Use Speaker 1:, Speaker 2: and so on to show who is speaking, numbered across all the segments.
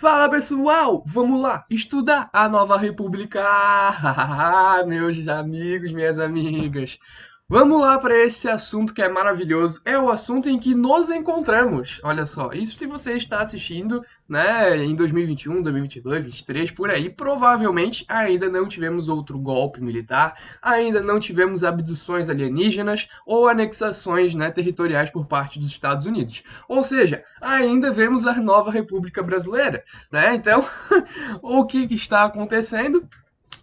Speaker 1: Fala pessoal, vamos lá estudar a nova república, meus amigos, minhas amigas. Vamos lá para esse assunto que é maravilhoso. É o assunto em que nos encontramos. Olha só, isso se você está assistindo, né, em 2021, 2022, 2023, por aí, provavelmente ainda não tivemos outro golpe militar, ainda não tivemos abduções alienígenas ou anexações, né, territoriais por parte dos Estados Unidos. Ou seja, ainda vemos a nova República Brasileira, né? Então, o que está acontecendo?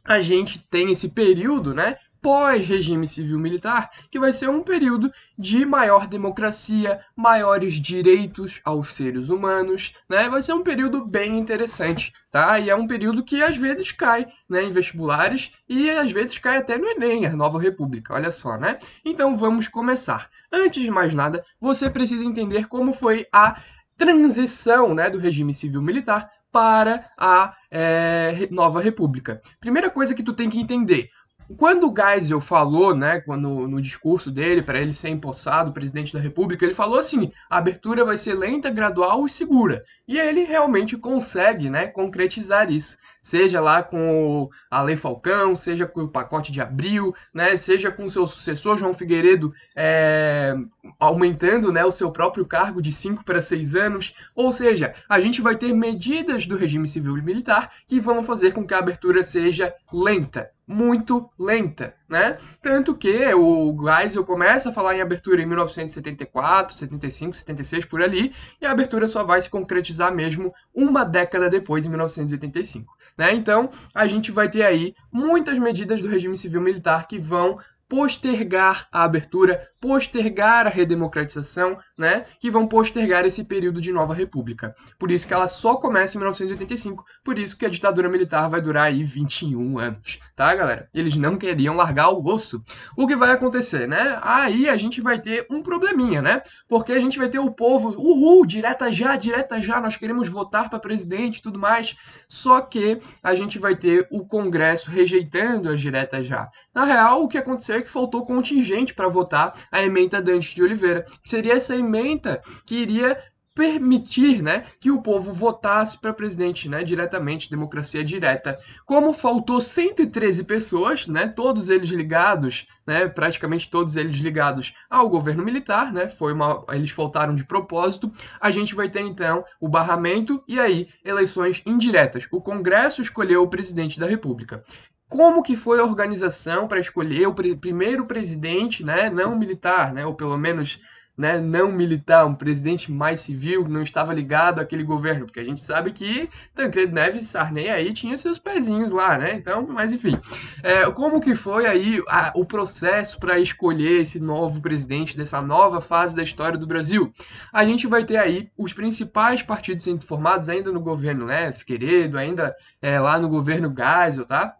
Speaker 1: A gente tem esse período, né? Pós-regime civil-militar, que vai ser um período de maior democracia, maiores direitos aos seres humanos, né? Vai ser um período bem interessante, tá? E é um período que às vezes cai, né, em vestibulares e às vezes cai até no Enem, a Nova República, olha só, né? Então vamos começar. Antes de mais nada, você precisa entender como foi a transição, né, do regime civil-militar para a nova república. Primeira coisa que tu tem que entender, quando o Geisel falou, né, quando, no discurso dele, para ele ser empossado presidente da República, ele falou assim: a abertura vai ser lenta, gradual e segura. E ele realmente consegue, né, concretizar isso. Seja lá com a Lei Falcão, seja com o pacote de abril, né, seja com o seu sucessor, João Figueiredo, aumentando, né, o seu próprio cargo de 5 para 6 anos. Ou seja, a gente vai ter medidas do regime civil e militar que vão fazer com que a abertura seja lenta, muito lenta, né? Tanto que o Geisel começa a falar em abertura em 1974, 75, 76 por ali, e a abertura só vai se concretizar mesmo uma década depois, em 1985, né? Então, a gente vai ter aí muitas medidas do regime civil militar que vão postergar a abertura, postergar a redemocratização, né, que vão postergar esse período de nova república. Por isso que ela só começa em 1985, por isso que a ditadura militar vai durar aí 21 anos, tá, galera? Eles não queriam largar o osso. O que vai acontecer, né? Aí a gente vai ter um probleminha, né? Porque a gente vai ter o povo, uhul, direta já, nós queremos votar para presidente e tudo mais. Só que a gente vai ter o Congresso rejeitando as diretas já. Na real, o que aconteceu é que faltou contingente para votar a ementa Dante de Oliveira, que seria essa ementa que iria permitir, né, que o povo votasse para presidente, né, diretamente, democracia direta. Como faltou 113 pessoas, né, todos eles ligados, né, praticamente todos eles ligados ao governo militar, né, eles faltaram de propósito, a gente vai ter então o barramento e aí eleições indiretas. O Congresso escolheu o presidente da República. Como que foi a organização para escolher o primeiro presidente, né, não militar, né, ou pelo menos, né, não militar, um presidente mais civil, que não estava ligado àquele governo, porque a gente sabe que Tancredo Neves e Sarney aí tinha seus pezinhos lá, né? Então, mas enfim, como que foi aí o processo para escolher esse novo presidente dessa nova fase da história do Brasil? A gente vai ter aí os principais partidos sendo formados ainda no governo, né? Figueiredo, ainda lá no governo Geisel, tá?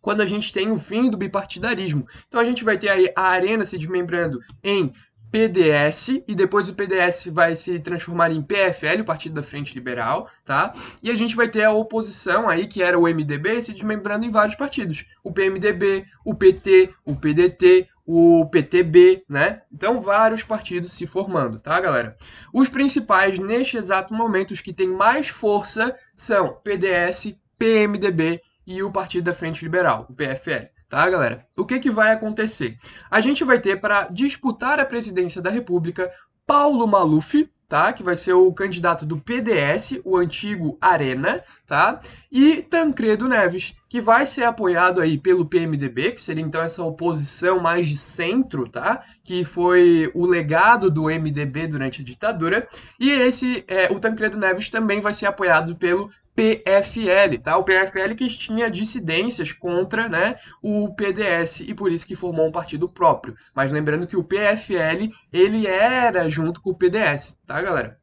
Speaker 1: Quando a gente tem o fim do bipartidarismo. Então a gente vai ter aí a Arena se desmembrando em PDS e depois o PDS vai se transformar em PFL, o Partido da Frente Liberal, tá? E a gente vai ter a oposição aí, que era o MDB, se desmembrando em vários partidos. O PMDB, o PT, o PDT, o PTB, né? Então, vários partidos se formando, tá, galera? Os principais, neste exato momento, os que têm mais força são PDS, PMDB e o Partido da Frente Liberal, o PFL. Tá, galera? O que, que vai acontecer? A gente vai ter para disputar a presidência da República Paulo Maluf, tá? Que vai ser o candidato do PDS, o antigo Arena, tá? E Tancredo Neves, que vai ser apoiado aí pelo PMDB, que seria então essa oposição mais de centro, tá? Que foi o legado do MDB durante a ditadura. E o Tancredo Neves também vai ser apoiado pelo PFL, tá? O PFL que tinha dissidências contra, né, o PDS e por isso que formou um partido próprio. Mas lembrando que o PFL, ele era junto com o PDS, tá, galera?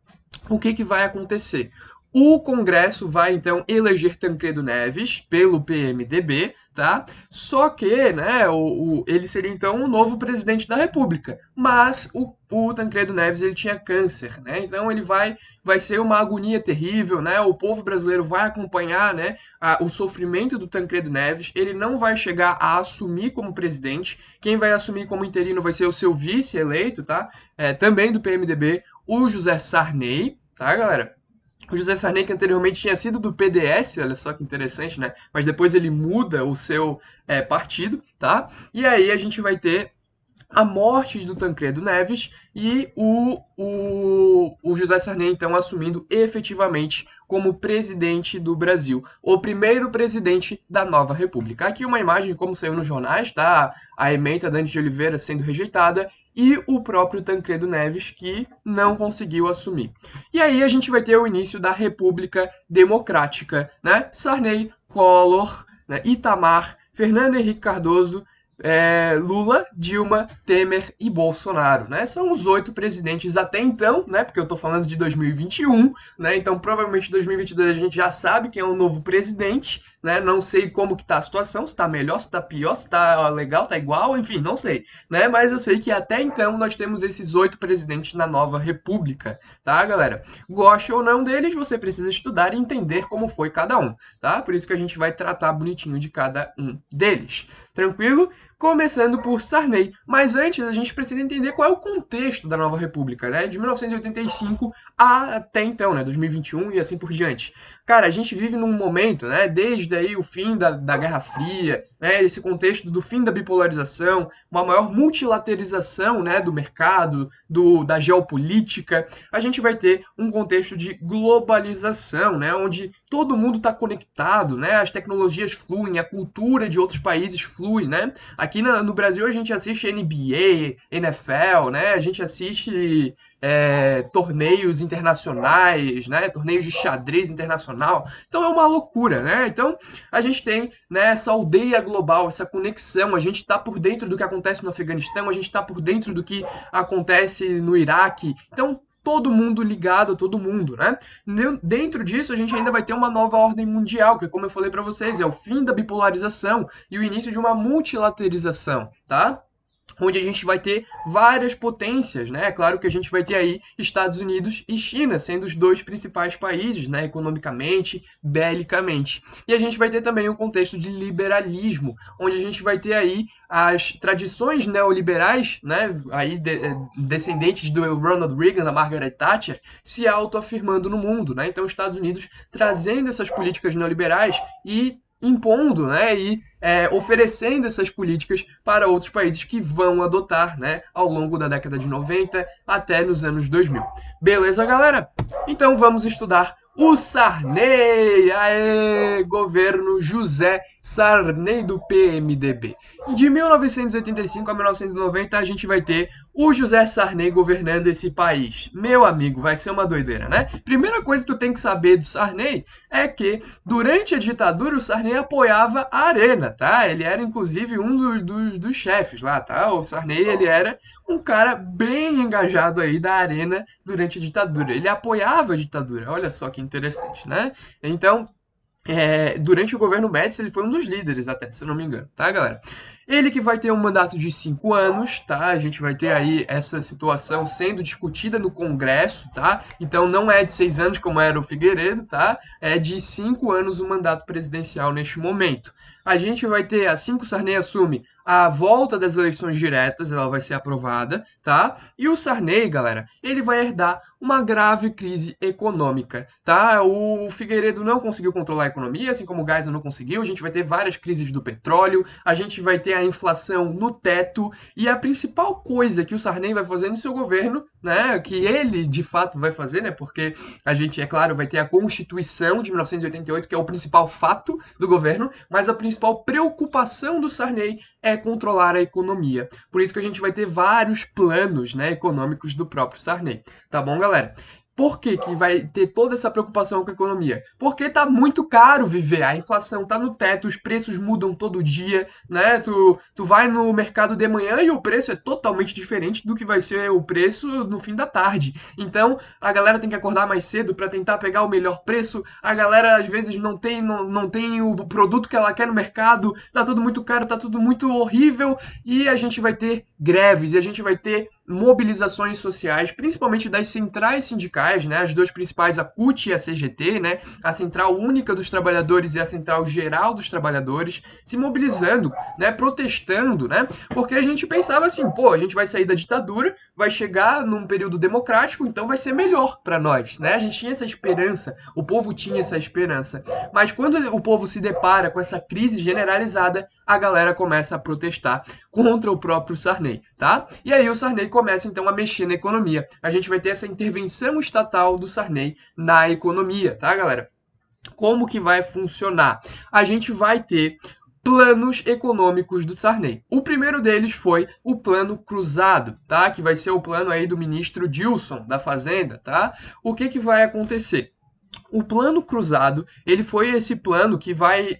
Speaker 1: O que que vai acontecer? O Congresso vai então eleger Tancredo Neves pelo PMDB, tá? Só que, né, ele seria então o novo presidente da República, mas o Tancredo Neves ele tinha câncer, né? Então ele vai ser uma agonia terrível, né? O povo brasileiro vai acompanhar, né, o sofrimento do Tancredo Neves. Ele não vai chegar a assumir como presidente. Quem vai assumir como interino vai ser o seu vice eleito, tá? Também do PMDB, o José Sarney, tá, galera? O José Sarney, que anteriormente tinha sido do PDS, olha só que interessante, né? Mas depois ele muda o seu partido, tá? E aí a gente vai ter a morte do Tancredo Neves e o José Sarney, então, assumindo efetivamente como presidente do Brasil, o primeiro presidente da nova república. Aqui uma imagem de como saiu nos jornais, tá? A ementa Dante de Oliveira sendo rejeitada e o próprio Tancredo Neves, que não conseguiu assumir. E aí a gente vai ter o início da República Democrática, né? Sarney, Collor, né? Itamar, Fernando Henrique Cardoso, Lula, Dilma, Temer e Bolsonaro, né? São os 8 presidentes até então, né? Porque eu tô falando de 2021, né? Então provavelmente em 2022 a gente já sabe quem é o novo presidente, né? Não sei como que tá a situação, se tá melhor, se tá pior, se tá legal, tá igual, enfim, não sei, né? Mas eu sei que até então nós temos esses 8 presidentes na nova república, tá, galera? Goste ou não deles, você precisa estudar e entender como foi cada um, tá? Por isso que a gente vai tratar bonitinho de cada um deles. Tranquilo? Começando por Sarney. Mas antes, a gente precisa entender qual é o contexto da nova república, né? De 1985 até então, né? 2021 e assim por diante. Cara, a gente vive num momento, né? Desde aí o fim da Guerra Fria, né? Esse contexto do fim da bipolarização, uma maior multilateralização, né? Do mercado, da geopolítica. A gente vai ter um contexto de globalização, né? Onde todo mundo está conectado, né? As tecnologias fluem, a cultura de outros países flui, né? Aqui no Brasil a gente assiste NBA, NFL, né? A gente assiste torneios internacionais, né? Torneios de xadrez internacional. Então é uma loucura, né? Então a gente tem, né, essa aldeia global, essa conexão. A gente está por dentro do que acontece no Afeganistão, a gente está por dentro do que acontece no Iraque. Então todo mundo ligado a todo mundo, né? Dentro disso, a gente ainda vai ter uma nova ordem mundial, que, como eu falei para vocês, é o fim da bipolarização e o início de uma multilateralização, tá? Onde a gente vai ter várias potências, né? É claro que a gente vai ter aí Estados Unidos e China sendo os 2 principais países, né? Economicamente, belicamente. E a gente vai ter também um contexto de liberalismo, onde a gente vai ter aí as tradições neoliberais, né? Aí descendentes do Ronald Reagan, da Margaret Thatcher, se autoafirmando no mundo, né? Então, os Estados Unidos trazendo essas políticas neoliberais e impondo, né, e oferecendo essas políticas para outros países que vão adotar, né, ao longo da década de 90 até nos anos 2000. Beleza, galera? Então vamos estudar o Sarney, aê, governo José Sarney do PMDB. E de 1985 a 1990 a gente vai ter o José Sarney governando esse país. Meu amigo, vai ser uma doideira, né? Primeira coisa que tu tem que saber do Sarney é que durante a ditadura o Sarney apoiava a Arena, tá? Ele era inclusive um dos chefes lá, tá? O Sarney, ele era um cara bem engajado aí da Arena durante a ditadura. Ele apoiava a ditadura, olha só que interessante, né? Então, durante o governo Médici, ele foi um dos líderes até, se eu não me engano, tá, galera? Ele que vai ter um mandato de 5 anos, tá? A gente vai ter aí essa situação sendo discutida no Congresso, tá? Então não é de 6 anos como era o Figueiredo, tá? É de 5 anos o mandato presidencial neste momento. A gente vai ter, assim que o Sarney assume, a volta das eleições diretas, ela vai ser aprovada, tá? E o Sarney, galera, ele vai herdar uma grave crise econômica, tá? O Figueiredo não conseguiu controlar a economia, assim como o Geisel não conseguiu. A gente vai ter várias crises do petróleo, a gente vai ter a inflação no teto, e a principal coisa que o Sarney vai fazer no seu governo, né, que ele de fato vai fazer, né, porque a gente, é claro, vai ter a Constituição de 1988, que é o principal fato do governo, mas a principal preocupação do Sarney é controlar a economia. Por isso que a gente vai ter vários planos, né, econômicos do próprio Sarney. Tá bom, galera? Por que que vai ter toda essa preocupação com a economia? Porque tá muito caro viver, a inflação tá no teto, os preços mudam todo dia, né? Tu vai no mercado de manhã e o preço é totalmente diferente do que vai ser o preço no fim da tarde. Então, a galera tem que acordar mais cedo para tentar pegar o melhor preço. A galera às vezes não tem o produto que ela quer no mercado, tá tudo muito caro, tá tudo muito horrível e a gente vai ter greves e a gente vai ter mobilizações sociais, principalmente das centrais sindicais, centrais, né, as duas principais, a CUT e a CGT, né, a Central Única dos Trabalhadores e a Central Geral dos Trabalhadores, se mobilizando, né, protestando, né, porque a gente pensava assim, pô, a gente vai sair da ditadura, vai chegar num período democrático, então vai ser melhor para nós, né? A gente tinha essa esperança, o povo tinha essa esperança. Mas quando o povo se depara com essa crise generalizada, a galera começa a protestar contra o próprio Sarney, tá? E aí o Sarney começa então a mexer na economia. A gente vai ter essa intervenção estatal do Sarney na economia, tá, galera? Como que vai funcionar? A gente vai ter planos econômicos do Sarney. O primeiro deles foi o Plano Cruzado, tá? Que vai ser o plano aí do ministro Dilson da Fazenda, tá? O que que vai acontecer? O Plano Cruzado, ele foi esse plano que vai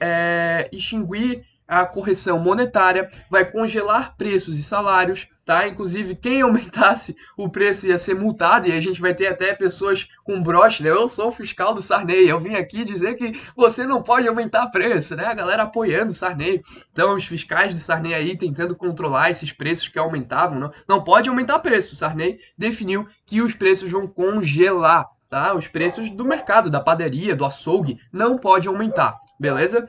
Speaker 1: extinguir a correção monetária, vai congelar preços e salários, tá? Inclusive, quem aumentasse o preço ia ser multado, e a gente vai ter até pessoas com broche, né? Eu sou o fiscal do Sarney, eu vim aqui dizer que você não pode aumentar preço, né? A galera apoiando o Sarney. Então, os fiscais do Sarney aí tentando controlar esses preços que aumentavam, não pode aumentar preço. O Sarney definiu que os preços vão congelar, tá? Os preços do mercado, da padaria, do açougue, não pode aumentar, beleza?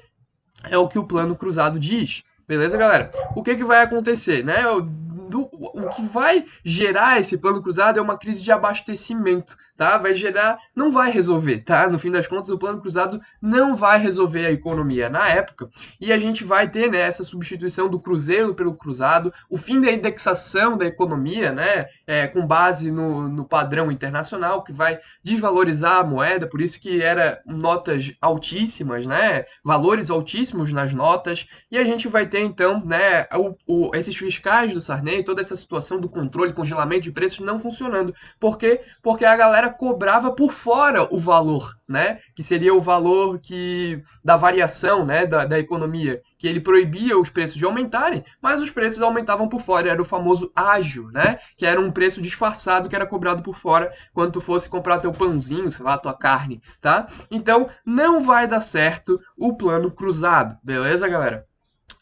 Speaker 1: É o que o Plano Cruzado diz. Beleza, galera? O que que vai acontecer, né? O que vai gerar esse plano cruzado é uma crise de abastecimento, tá? Vai gerar, não vai resolver, tá? No fim das contas, o plano cruzado não vai resolver a economia na época, e a gente vai ter, né, essa substituição do cruzeiro pelo cruzado, o fim da indexação da economia, né, com base no padrão internacional, que vai desvalorizar a moeda, por isso que era notas altíssimas, né, valores altíssimos nas notas, e a gente vai ter então, né, esses fiscais do Sarney, toda essa situação do controle, congelamento de preços não funcionando. Por quê? Porque a galera cobrava por fora o valor, né? Que seria o valor da variação, né, da economia, que ele proibia os preços de aumentarem, mas os preços aumentavam por fora. Era o famoso ágio, né? Que era um preço disfarçado que era cobrado por fora quando tu fosse comprar teu pãozinho, sei lá, tua carne, tá? Então, não vai dar certo o plano cruzado, beleza, galera?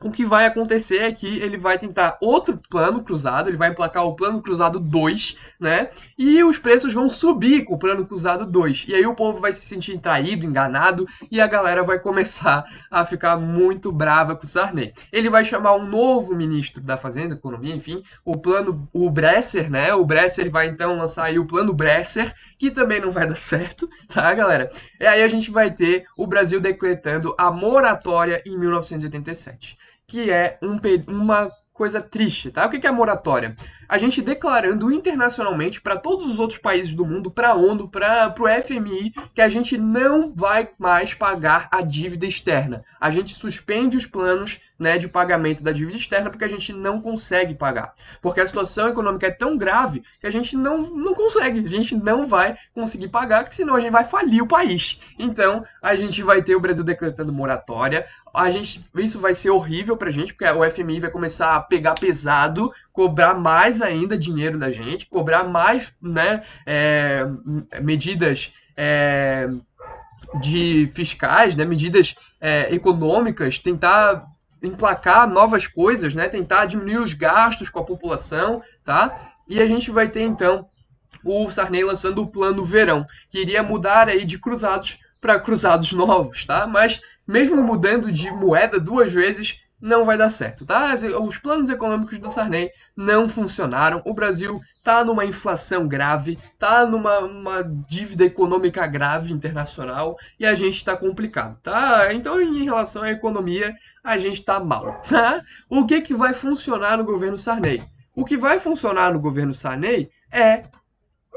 Speaker 1: O que vai acontecer é que ele vai tentar outro plano cruzado, ele vai emplacar o plano cruzado 2, né? E os preços vão subir com o plano cruzado 2. E aí o povo vai se sentir traído, enganado, e a galera vai começar a ficar muito brava com o Sarney. Ele vai chamar um novo ministro da Fazenda, Economia, enfim, o Bresser, né? O Bresser vai então lançar aí o plano Bresser, que também não vai dar certo, tá, galera? E aí a gente vai ter o Brasil decretando a moratória em 1987. Que é uma coisa triste, tá? O que é a moratória? A gente declarando internacionalmente para todos os outros países do mundo, para a ONU, para o FMI, que a gente não vai mais pagar a dívida externa. A gente suspende os planos, né, de pagamento da dívida externa porque a gente não consegue pagar. Porque a situação econômica é tão grave que a gente não consegue, a gente não vai conseguir pagar, porque senão a gente vai falir o país. Então, a gente vai ter o Brasil decretando moratória. Isso vai ser horrível pra gente, porque o FMI vai começar a pegar pesado, cobrar mais ainda dinheiro da gente, cobrar mais, né, medidas de fiscais, né, medidas econômicas, tentar emplacar novas coisas, né, tentar diminuir os gastos com a população, tá? E a gente vai ter então o Sarney lançando o Plano Verão, que iria mudar aí de cruzados para cruzados novos, tá? Mas mesmo mudando de moeda duas vezes, não vai dar certo, tá? Os planos econômicos do Sarney não funcionaram. O Brasil tá numa inflação grave, tá numa dívida econômica grave internacional e a gente tá complicado, tá? Então, em relação à economia, a gente tá mal, tá? O que vai funcionar no governo Sarney? O que vai funcionar no governo Sarney é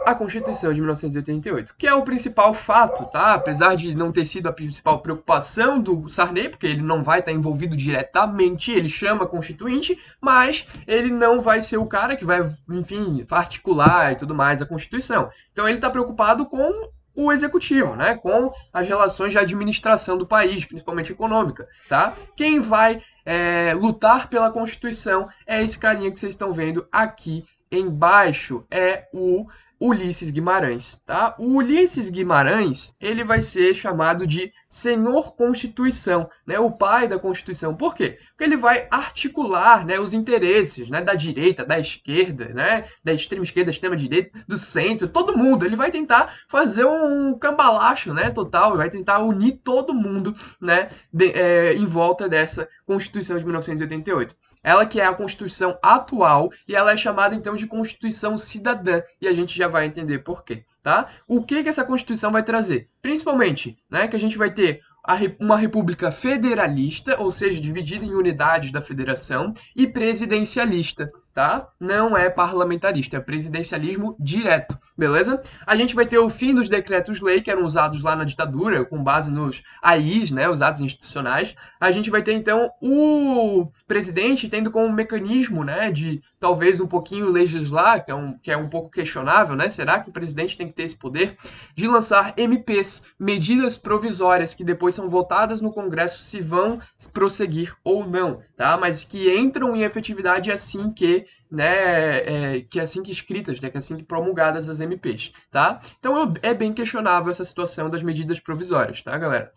Speaker 1: a Constituição de 1988, que é o principal fato, tá? Apesar de não ter sido a principal preocupação do Sarney, porque ele não vai estar envolvido diretamente, ele chama Constituinte, mas ele não vai ser o cara que vai, enfim, articular e tudo mais a Constituição. Então ele está preocupado com o executivo, né? Com as relações de administração do país, principalmente econômica, tá? Quem vai lutar pela Constituição é esse carinha que vocês estão vendo aqui embaixo, é o Ulisses Guimarães, tá? O Ulisses Guimarães, ele vai ser chamado de Senhor Constituição, né? O pai da Constituição. Por quê? Porque ele vai articular, né, os interesses, né, da direita, da esquerda, né, da extrema esquerda, extrema direita, do centro, todo mundo. Ele vai tentar fazer um cambalacho, né, total, vai tentar unir todo mundo, né, em volta dessa Constituição de 1988. Ela que é a Constituição atual e ela é chamada então de Constituição Cidadã e a gente já vai entender por quê, tá? O que que essa Constituição vai trazer? Principalmente, né, que a gente vai ter uma república federalista, ou seja, dividida em unidades da federação, e presidencialista, tá? Não é parlamentarista, é presidencialismo direto, beleza? A gente vai ter o fim dos decretos-lei, que eram usados lá na ditadura, com base nos AIs, né, os atos institucionais. A gente vai ter, então, o presidente tendo como mecanismo, né, de talvez um pouquinho legislar, que é um pouco questionável, né? Será que o presidente tem que ter esse poder de lançar MPs, medidas provisórias, que depois são votadas no Congresso se vão prosseguir ou não, tá? Mas que entram em efetividade assim que, né, que assim que escritas, né, que assim que promulgadas as MPs, tá? Então é bem questionável essa situação das medidas provisórias, tá, galera?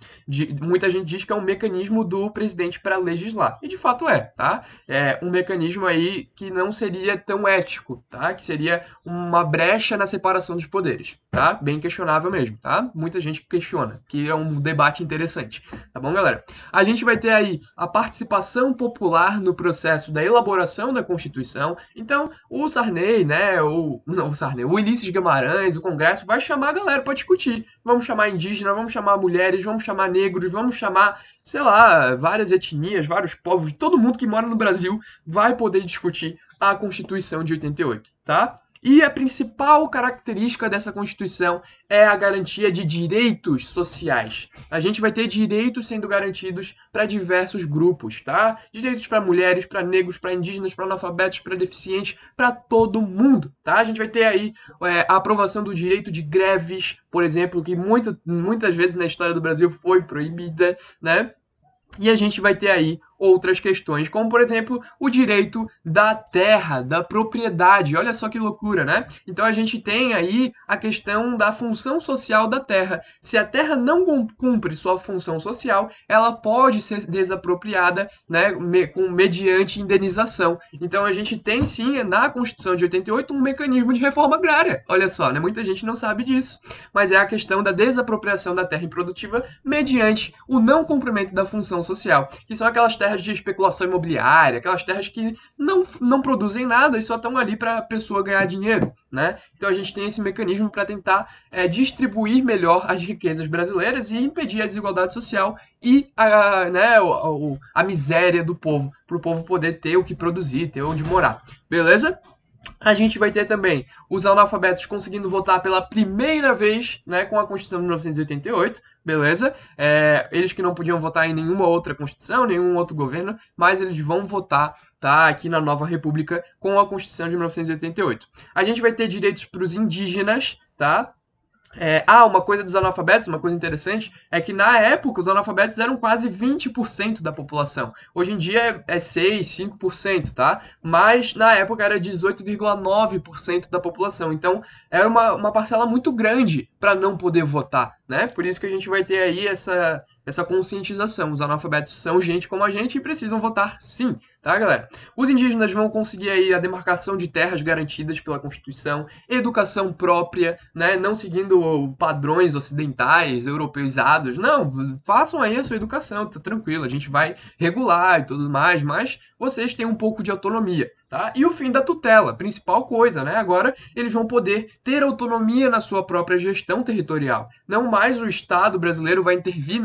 Speaker 1: Muita gente diz que é um mecanismo do presidente para legislar, e de fato tá? É um mecanismo aí que não seria tão ético, tá? Que seria uma brecha na separação dos poderes, tá? Bem questionável mesmo, tá? Muita gente questiona, que é um debate interessante, tá bom, galera? A gente vai ter aí a participação popular no processo da elaboração da Constituição. Então, o Sarney, né, não, o Sarney, o Ulisses Guimarães, o Congresso vai chamar a galera para discutir. Vamos chamar indígena, vamos chamar mulheres, vamos chamar negros, vamos chamar, sei lá, várias etnias, vários povos, todo mundo que mora no Brasil vai poder discutir a Constituição de 88, tá? E a principal característica dessa Constituição é a garantia de direitos sociais. A gente vai ter direitos sendo garantidos para diversos grupos, tá? Direitos para mulheres, para negros, para indígenas, para analfabetos, para deficientes, para todo mundo, tá? A gente vai ter aí a aprovação do direito de greves, por exemplo, que muitas vezes na história do Brasil foi proibida, né? E a gente vai ter aí outras questões, como por exemplo o direito da terra, da propriedade. Olha só que loucura, né? Então a gente tem aí a questão da função social da terra. Se a terra não cumpre sua função social, ela pode ser desapropriada, né, mediante indenização. Então a gente tem sim na Constituição de 88 um mecanismo de reforma agrária. Olha só, né? Muita gente não sabe disso, mas é a questão da desapropriação da terra improdutiva mediante o não cumprimento da função social, que são aquelas terras de especulação imobiliária, aquelas terras que não produzem nada e só estão ali para a pessoa ganhar dinheiro, né? Então a gente tem esse mecanismo para tentar distribuir melhor as riquezas brasileiras e impedir a desigualdade social e a miséria do povo, para o povo poder ter o que produzir, ter onde morar, beleza? A gente vai ter também os analfabetos conseguindo votar pela primeira vez, né, com a Constituição de 1988, beleza? Eles que não podiam votar em nenhuma outra Constituição, nenhum outro governo, mas eles vão votar, tá, aqui na nova República com a Constituição de 1988. A gente vai ter direitos para os indígenas, tá? Uma coisa dos analfabetos, uma coisa interessante, é que na época os analfabetos eram quase 20% da população. Hoje em dia é 6, 5%, tá? Mas na época era 18,9% da população. Então é uma parcela muito grande para não poder votar, né? Por isso que a gente vai ter aí essa conscientização. Os analfabetos são gente como a gente e precisam votar sim, tá, galera? Os indígenas vão conseguir aí a demarcação de terras garantidas pela Constituição, educação própria, né? Não seguindo padrões ocidentais, europeizados. Não, façam aí a sua educação, tá tranquilo, a gente vai regular e tudo mais, mas vocês têm um pouco de autonomia, tá? E o fim da tutela, principal coisa, né? Agora eles vão poder ter autonomia na sua própria gestão territorial. Não mais o Estado brasileiro vai intervir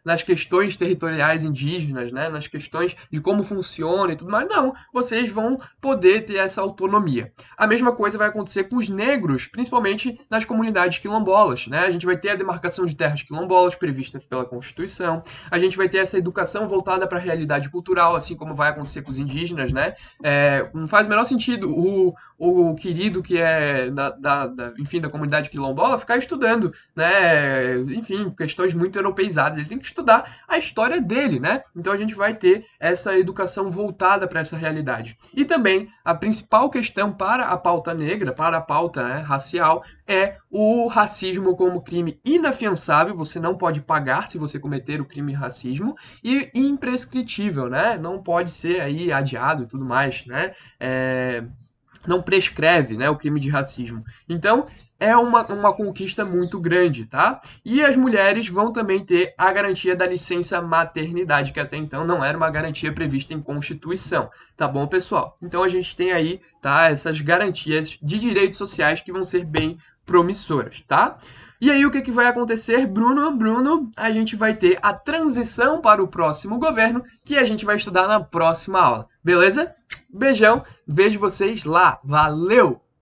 Speaker 1: nas questões territoriais indígenas, né? Nas questões de como funciona e tudo mais. Não, vocês vão poder ter essa autonomia. A mesma coisa vai acontecer com os negros, principalmente nas comunidades quilombolas, né? A gente vai ter a demarcação de terras quilombolas prevista pela Constituição. A gente vai ter essa educação voltada para a realidade cultural, assim como vai acontecer com os indígenas, né? Não faz o menor sentido o querido que é enfim, da comunidade quilombola ficar estudando, né? Enfim, questões muito europeizadas. Ele tem que estudar a história dele, né? Então a gente vai ter essa educação voltada para essa realidade. E também a principal questão para a pauta negra, para a pauta, né, racial, é o racismo como crime inafiançável, você não pode pagar se você cometer o crime de racismo, e imprescritível, né? Não pode ser aí adiado e tudo mais, né? Não prescreve, né, o crime de racismo. Então, é uma conquista muito grande, tá? E as mulheres vão também ter a garantia da licença maternidade, que até então não era uma garantia prevista em Constituição, tá bom, pessoal? Então a gente tem aí, tá, essas garantias de direitos sociais que vão ser bem promissoras, tá? E aí o que, que vai acontecer, Bruno? Bruno, a gente vai ter a transição para o próximo governo, que a gente vai estudar na próxima aula, beleza? Beijão, vejo vocês lá. Valeu!